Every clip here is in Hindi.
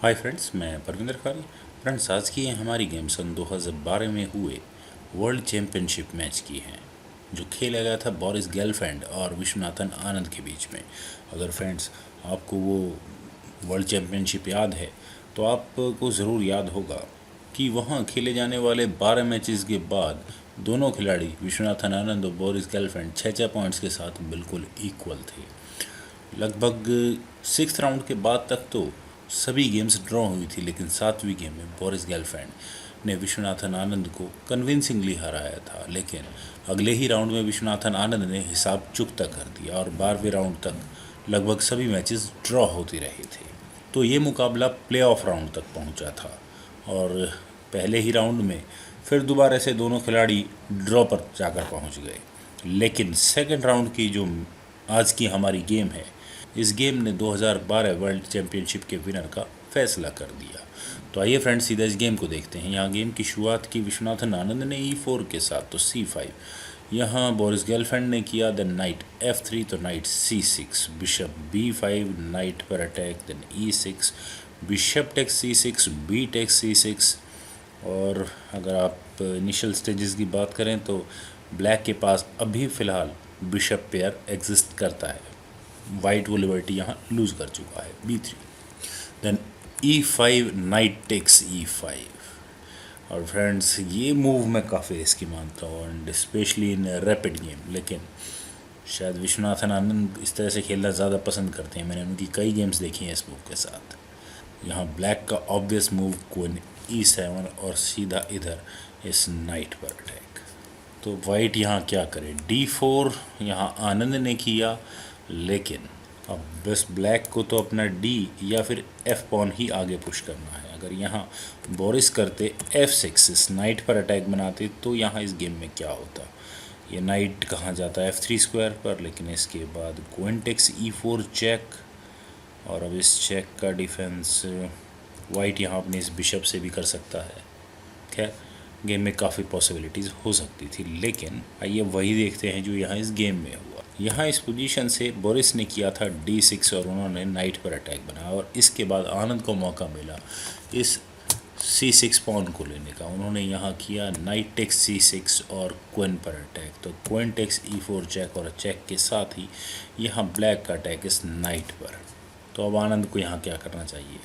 हाय फ्रेंड्स, मैं परविंदर खारी। फ्रेंड्स, आज की हमारी गेम सन 2012 में हुए वर्ल्ड चैम्पियनशिप मैच की है, जो खेला गया था बोरिस गेलफैंड और विश्वनाथन आनंद के बीच में। अगर फ्रेंड्स आपको वो वर्ल्ड चैम्पियनशिप याद है तो आपको ज़रूर याद होगा कि वहाँ खेले जाने वाले 12 मैचेस के बाद दोनों खिलाड़ी विश्वनाथन आनंद और बोरिस गेलफैंड 6-6 पॉइंट्स के साथ बिल्कुल इक्वल थे। लगभग 6th राउंड के बाद तक तो सभी गेम्स ड्रॉ हुई थी, लेकिन 7वीं गेम में बोरिस गेलफैंड ने विश्वनाथन आनंद को कन्विंसिंगली हराया था। लेकिन अगले ही राउंड में विश्वनाथन आनंद ने हिसाब चुकता कर दिया और 12वें राउंड तक लगभग सभी मैचेस ड्रॉ होते रहे थे। तो ये मुकाबला प्ले ऑफ राउंड तक पहुंचा था और पहले ही राउंड में फिर दोबारा से दोनों खिलाड़ी ड्रॉ पर जाकर पहुंच गए। लेकिन सेकंड राउंड की जो आज की हमारी गेम है, इस गेम ने 2012 वर्ल्ड चैम्पियनशिप के विनर का फैसला कर दिया। तो आइए फ्रेंड्स, सीधा इस गेम को देखते हैं। यहाँ गेम की शुरुआत की विश्वनाथन आनंद ने E4 के साथ, तो C5। यहाँ बोरिस गेलफैंड ने किया देन नाइट F3, तो knight C6, bishop B5, knight पर attack, then E6, bishop takes C6, B takes C6। और अगर आप इनिशियल स्टेजेस की बात करें तो ब्लैक के पास अभी फ़िलहाल बिशप पेयर एग्जिस्ट करता है। वाइट वो लिबर्टी यहाँ लूज कर चुका है, B3, then E5, knight takes E5। और फ्रेंड्स, ये मूव मैं काफ़ी रिस्की मानता हूँ and specially in rapid game, लेकिन शायद विश्वनाथन आनंद इस तरह से खेलना ज़्यादा पसंद करते हैं। मैंने उनकी कई गेम्स देखी हैं इस मूव के साथ। यहाँ ब्लैक का ऑब्वियस मूव क्वीन E7 और सीधा इधर इस नाइट पर अटैक। तो वाइट यहाँ क्या करे, D4 यहाँ आनंद ने किया, लेकिन अब बस ब्लैक को तो अपना D या फिर F पॉन ही आगे पुश करना है। अगर यहाँ बोरिस करते F6, इस नाइट पर अटैक बनाते, तो यहाँ इस गेम में क्या होता, ये नाइट कहाँ जाता है F3 स्क्वायर पर, लेकिन इसके बाद क्वीन टेक्स E4 चेक। और अब इस चेक का डिफेंस वाइट यहाँ अपने इस बिशप से भी कर सकता है। खैर, गेम में काफ़ी पॉसिबिलिटीज़ हो सकती थी, लेकिन आइए वही देखते हैं जो यहाँ इस गेम में हुआ। यहाँ इस पोजीशन से बोरिस ने किया था D6 और उन्होंने नाइट पर अटैक बनाया, और इसके बाद आनंद को मौका मिला इस C6 पॉन को लेने का। उन्होंने यहाँ किया नाइट टेक्स C6 और क्वीन पर अटैक, तो क्वीन टेक्स E4 चेक, और चेक के साथ ही यहाँ ब्लैक का अटैक इस नाइट पर। तो अब आनंद को यहाँ क्या करना चाहिए,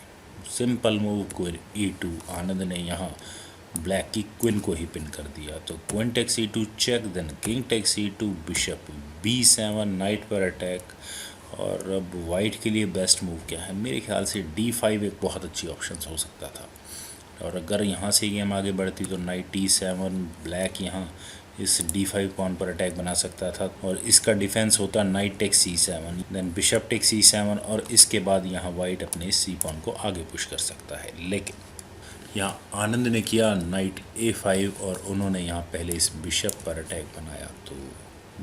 सिंपल मूव क्वीन E2। आनंद ने यहाँ ब्लैक की क्वीन को ही पिन कर दिया, तो queen takes E2 check, then king takes E2, bishop B7, knight पर अटैक। और अब वाइट के लिए बेस्ट मूव क्या है, मेरे ख्याल से D5 एक बहुत अच्छी ऑप्शन हो सकता था। और अगर यहाँ से गेम आगे बढ़ती तो नाइट E7, ब्लैक यहाँ इस D5 पॉन पर अटैक बना सकता था, और इसका डिफेंस होता knight takes C7, then bishop takes C7, और इसके बाद यहाँ वाइट अपने C पॉन को आगे पुश कर सकता है। लेकिन यहाँ आनंद ने किया नाइट A5, और उन्होंने यहाँ पहले इस बिशप पर अटैक बनाया, तो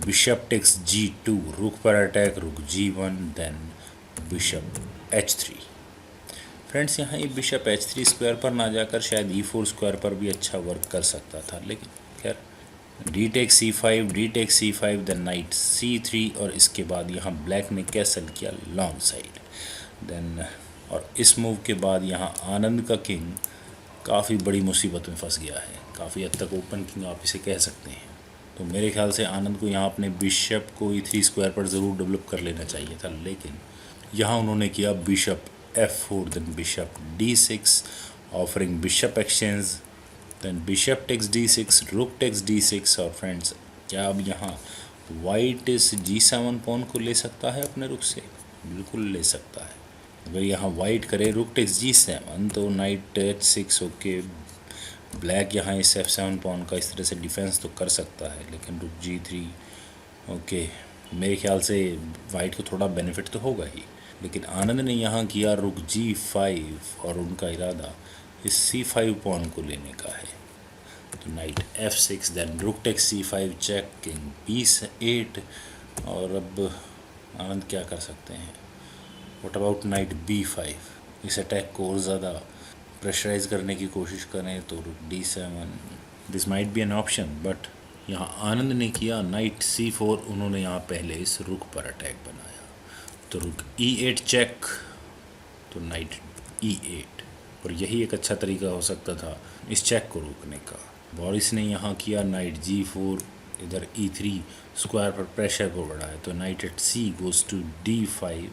बिशप टेक्स G2, रुक पर अटैक, रुक G1, then bishop H3। Friends, यहाँ ये बिशप H3 स्क्वायर पर ना जाकर शायद E4 स्क्वायर पर भी अच्छा वर्क कर सकता था, लेकिन खैर D takes C5, D takes C5, then knight C3, और इसके बाद यहाँ ब्लैक ने कैसल किया लॉन्ग साइड, देन और इस मूव के बाद यहाँ आनंद का किंग काफ़ी बड़ी मुसीबत में फंस गया है, काफ़ी हद तक ओपन किंग आप इसे कह सकते हैं। तो मेरे ख्याल से आनंद को यहाँ अपने बिशप को E3 स्क्वायर पर ज़रूर डेवलप कर लेना चाहिए था, लेकिन यहाँ उन्होंने किया bishop F4, then bishop D6, offering bishop exchange, then bishop takes D6, rook takes D6। और फ्रेंड्स, क्या अब यहाँ वाइट इस G7 पॉन को ले सकता है अपने रुक से? बिल्कुल ले सकता है। अगर यहाँ वाइट करे रुक टेक्स G7, तो नाइट H6, ओके, ब्लैक यहाँ इस F7 पॉन का इस तरह से डिफेंस तो कर सकता है, लेकिन रुक G3, ओके, मेरे ख्याल से वाइट को थोड़ा बेनिफिट तो होगा ही। लेकिन आनंद ने यहाँ किया रुक G5, और उनका इरादा इस C5 पॉन को लेने का है, तो knight F6, then rook takes C5 check, king B8। और अब आनंद क्या कर सकते हैं, व्हाट अबाउट नाइट B5, इस अटैक को और ज़्यादा प्रेशराइज करने की कोशिश करें तो रुक D7, this might be an option. But यहाँ आनंद ने किया नाइट C4, उन्होंने यहाँ पहले इस रुक पर अटैक बनाया, तो रुक E8 चेक, तो नाइट E8, और यही एक अच्छा तरीका हो सकता था इस चेक को रोकने का। बोरिस ने यहाँ किया नाइट G4, इधर E3 स्क्वायर पर प्रेशर को बढ़ाया, तो knight at C goes to D5,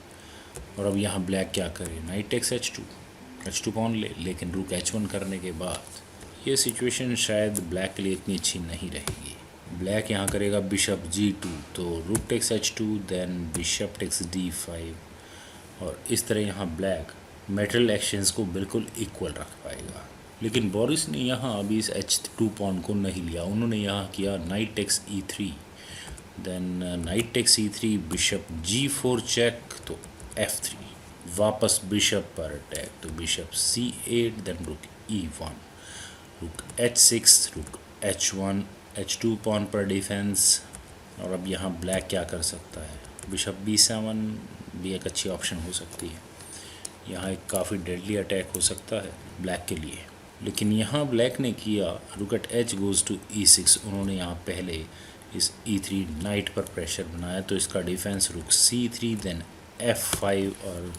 और अब यहाँ ब्लैक क्या करे, नाइट टेक्स H2 पॉन ले, लेकिन रुक H1 करने के बाद ये सिचुएशन शायद ब्लैक के लिए इतनी अच्छी नहीं रहेगी। ब्लैक यहाँ करेगा बिशप G2, तो rook takes H2, then bishop takes D5, और इस तरह यहाँ ब्लैक मेटल एक्शंस को बिल्कुल इक्वल रख पाएगा। लेकिन बोरिस ने यहाँ अभी इस H2 पॉन को नहीं लिया, उन्होंने यहाँ किया knight takes E3, then knight takes E3, bishop G4 check, तो F3, वापस बिशप पर अटैक, तो बिशप C8, देन रुक E1, रुक H6, रुक H1, H2 पॉन पर डिफेंस। और अब यहाँ ब्लैक क्या कर सकता है, बिशप B7 भी एक अच्छी ऑप्शन हो सकती है, यहाँ एक काफ़ी डेडली अटैक हो सकता है ब्लैक के लिए। लेकिन यहाँ ब्लैक ने किया रुक eight H goes to E6, उन्होंने यहाँ पहले इस E3 नाइट पर प्रेशर बनाया, तो इसका defence rook C3, then F5, और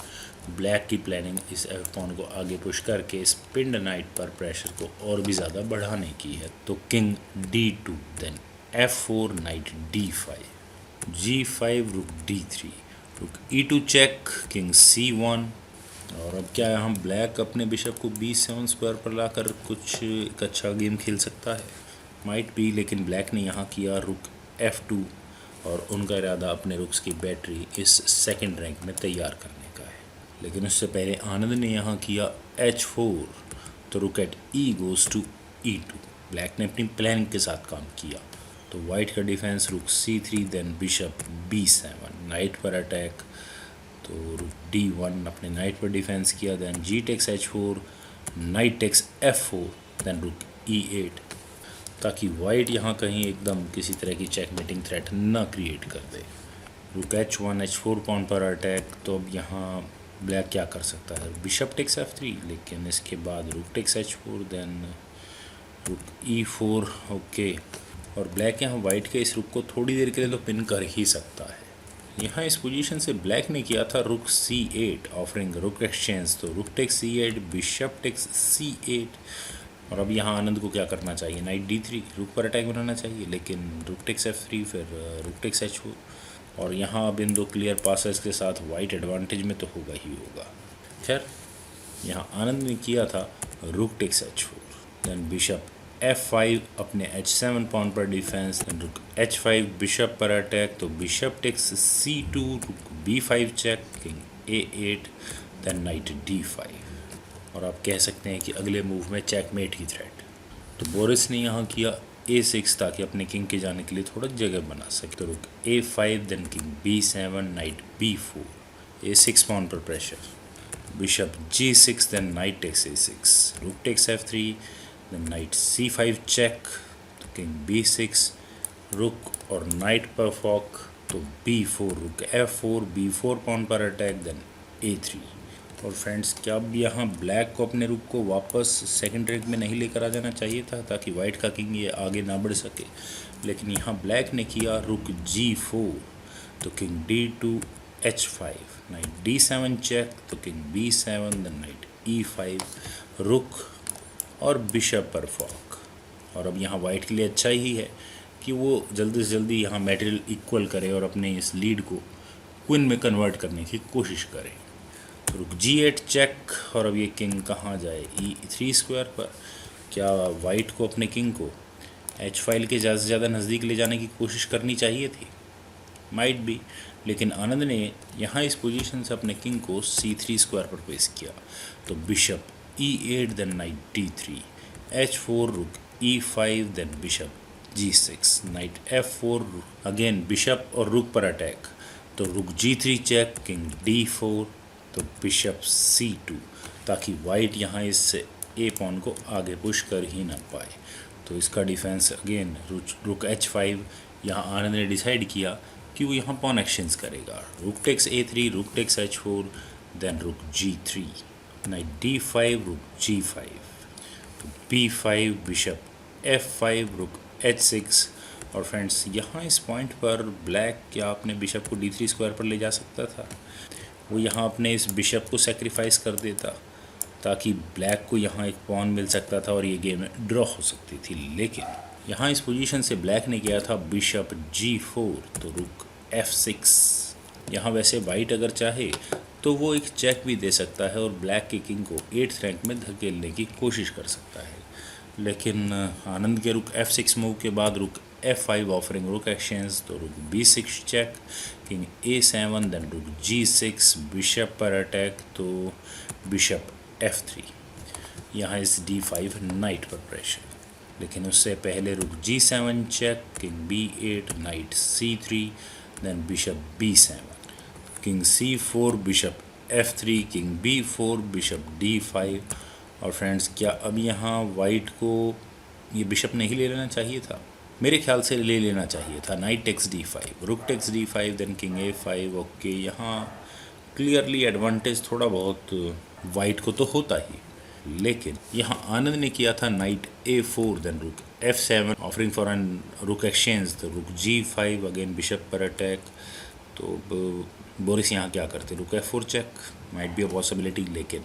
ब्लैक की प्लानिंग इस F पॉन को आगे पुश करके इस पिंड नाइट पर प्रेशर को और भी ज़्यादा बढ़ाने की है, तो king D2, then F4, night D5, G5, रुक D3, रुक E2 चेक, किंग C1, और अब क्या यहाँ ब्लैक अपने बिशप को B7 स्क्वायर पर लाकर कुछ एक अच्छा गेम खेल सकता है, माइट भी। लेकिन ब्लैक ने यहाँ किया रुक F2, और उनका इरादा अपने रुक्स की बैटरी इस सेकंड रैंक में तैयार करने का है। लेकिन उससे पहले आनंद ने यहाँ किया H4, तो rook at E goes to E2, black ने अपनी प्लानिंग के साथ काम किया, तो वाइट का defence rook C3, then bishop B7, knight पर अटैक, तो रुक D1 अपने नाइट पर डिफेंस किया, then G takes H4, knight takes F4, then rook E8, ताकि वाइट यहाँ कहीं एकदम किसी तरह की चेकमेटिंग थ्रेट ना क्रिएट कर दे। रुक H1, H4 पॉन पर अटैक, तो अब यहाँ ब्लैक क्या कर सकता है, बिशप टेक्स F3, लेकिन इसके बाद रुक टेक्स H4, देन रुक E4, ओके। और ब्लैक यहाँ वाइट के इस रुक को थोड़ी देर के लिए तो पिन कर ही सकता है। यहाँ इस पोजीशन से ब्लैक ने किया था रुक C8, ऑफरिंग रुक एक्सचेंज, तो rook takes C8, bishop takes C8, और अब यहाँ आनंद को क्या करना चाहिए, नाइट D3, रुक पर अटैक बनाना चाहिए, लेकिन रुक टेक्स F3, फिर रुक टेक्स H4, और यहाँ अब इन दो क्लियर पासेस के साथ वाइट एडवांटेज में तो होगा ही होगा। खैर यहाँ आनंद ने किया था rook takes H4, then bishop F5, अपने H7 पॉन पर डिफेंस, देन रुक H5, बिशप पर अटैक, तो बिशप टेक्स C2, रुक B5 check, king A8, then night D5, और आप कह सकते हैं कि अगले मूव में चेकमेट की थ्रेट। तो बोरिस ने यहाँ किया A6, ताकि अपने किंग के जाने के लिए थोड़ा जगह बना सके, तो rook A5, then king B7, knight B4, A6 pawn पर pressure, bishop G6, then knight takes A6, rook takes F3, then knight C5 check, तो किंग B6, रुक और नाइट पर फॉक, तो B4, रुक F4, B4 पॉन पर अटैक, देन A3। और फ्रेंड्स, क्या अब यहाँ ब्लैक को अपने रुक को वापस सेकंड रैंक में नहीं लेकर आ जाना चाहिए था, ताकि वाइट का किंग ये आगे ना बढ़ सके। लेकिन यहाँ ब्लैक ने किया रुक G4, तो king D2 H5, knight D7 check, तो king B7, then knight E5, rook और बिशप पर फॉक। और अब यहाँ वाइट के लिए अच्छा ही है कि वो जल्दी से जल्दी यहाँ मटेरियल इक्वल करे और अपने इस लीड को क्वीन में कन्वर्ट करने की कोशिश करे। रुक G8 चेक, और अब ये किंग कहाँ जाए, E3 स्क्वायर पर। क्या वाइट को अपने किंग को H फाइल के ज़्यादा से ज़्यादा नज़दीक ले जाने की कोशिश करनी चाहिए थी, माइट भी। लेकिन आनंद ने यहाँ इस पोजीशन से अपने किंग को C3 स्क्वायर पर पेश किया, तो bishop E8, then night D3, H4, rook E5, then bishop G6, knight F4, again bishop और रुक पर अटैक, तो रुक G3 चेक, किंग D4, तो बिशप C2, ताकि वाइट यहाँ इस ए पॉन को आगे पुश कर ही ना पाए। तो इसका डिफेंस अगेन रुक H5। यहाँ आनंद ने डिसाइड किया कि वो यहाँ पॉन एक्सचेंज करेगा, rook takes A3, rook takes H4, then रुक G3, नाइट D5, रुक G5, तो B5, बिशप F5, रुक H6। और फ्रेंड्स, यहाँ इस पॉइंट पर ब्लैक क्या अपने बिशप को D3 स्क्वायर पर ले जा सकता था, वो यहाँ अपने इस बिशप को सेक्रीफाइस कर देता ताकि ब्लैक को यहाँ एक पॉन मिल सकता था और ये गेम ड्रॉ हो सकती थी। लेकिन यहाँ इस पोजीशन से ब्लैक ने किया था बिशप G4, तो रुक F6। यहाँ वैसे वाइट अगर चाहे तो वो एक चेक भी दे सकता है और ब्लैक के किंग को 8th रैंक में धकेलने की कोशिश कर सकता है। लेकिन आनंद के रुक F6 मूव के बाद रुक F5 ऑफरिंग रुक एक्सचेंज, तो रुक B6 check, king A7, then रुक G6, बिशप पर अटैक, तो बिशप F3। यहाँ इस D5 नाइट पर प्रेशर, लेकिन उससे पहले rook G7 check, king B8, knight C3, then bishop B7, king C4, bishop F3, king B4, bishop D5। और फ्रेंड्स, क्या अब यहाँ वाइट को ये बिशप नहीं ले लेना चाहिए था? मेरे ख्याल से ले लेना चाहिए था। Night takes D5, rook takes D5, then king A5। Okay, यहाँ क्लियरली एडवांटेज थोड़ा बहुत वाइट को तो होता ही, लेकिन यहाँ आनंद ने किया था night A4, then rook F7 offering for an rook exchange, तो रुक G5, अगेन बिशप पर अटैक। तो बोरिस यहाँ क्या करते? Rook F4 check, might be a possibility, लेकिन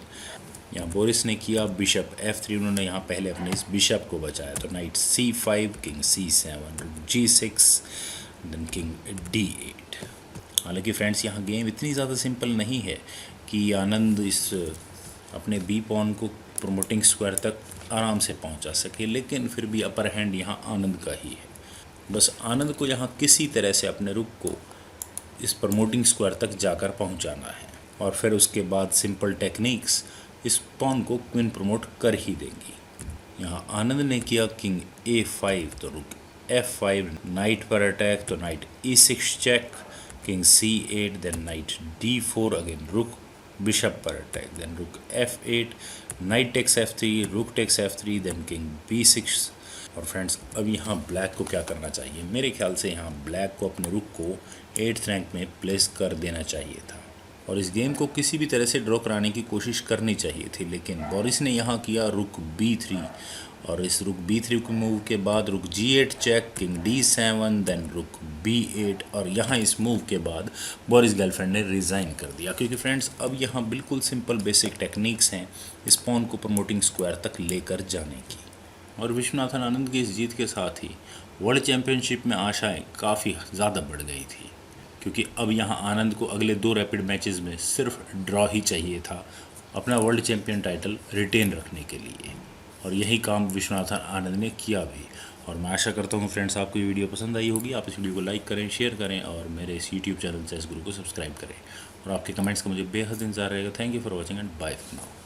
यहाँ बोरिस ने किया बिशप F3। उन्होंने यहाँ पहले अपने इस बिशप को बचाया, तो नाइट C5, किंग C7, रुक G6, देन किंग D8। हालांकि फ्रेंड्स, यहाँ गेम इतनी ज़्यादा सिंपल नहीं है कि आनंद इस अपने बी पॉन को प्रमोटिंग स्क्वायर तक आराम से पहुँचा सके, लेकिन फिर भी अपर हैंड यहाँ आनंद का ही है। बस आनंद को यहाँ किसी तरह से अपने रुक को इस प्रमोटिंग स्क्वायर तक जाकर पहुँचाना है, और फिर उसके बाद सिंपल टेक्निक्स इस पॉन को क्वीन प्रमोट कर ही देंगी। यहाँ आनंद ने किया किंग A5, तो रुक F5, नाइट पर अटैक, तो knight E6 check, king C8, then knight D4, again rook bishop पर attack, then rook F8, knight takes F3, रुक takes F3, then king B6। और फ्रेंड्स, अब यहाँ ब्लैक को क्या करना चाहिए? मेरे ख्याल से यहाँ ब्लैक को अपने रुक को 8th रैंक में प्लेस कर देना चाहिए था और इस गेम को किसी भी तरह से ड्रॉ कराने की कोशिश करनी चाहिए थी। लेकिन बोरिस ने यहाँ किया रुक B3, और इस रुक B3 के मूव के बाद रुक G8 check, king D7, then रुक B8। और यहाँ इस मूव के बाद बोरिस गर्लफ्रेंड ने रिज़ाइन कर दिया, क्योंकि फ्रेंड्स अब यहाँ बिल्कुल सिंपल बेसिक टेक्निक्स हैं इस पॉन को प्रमोटिंग स्क्वायर तक लेकर जाने की। और विश्वनाथन आनंद की इस जीत के साथ ही वर्ल्ड चैम्पियनशिप में आशाएं काफ़ी ज़्यादा बढ़ गई थी, क्योंकि अब यहाँ आनंद को अगले 2 रैपिड मैचेस में सिर्फ ड्रॉ ही चाहिए था अपना वर्ल्ड चैम्पियन टाइटल रिटेन रखने के लिए, और यही काम विश्वनाथन आनंद ने किया भी। और मैं आशा करता हूँ फ्रेंड्स, आपको ये वीडियो पसंद आई होगी। आप इस वीडियो को लाइक करें, शेयर करें और मेरे इस यूट्यूब चैनल चेस गुरु को सब्सक्राइब करें, और आपके कमेंट्स का मुझे बेहद इंतजार रहेगा। Thank you for watching and bye for now.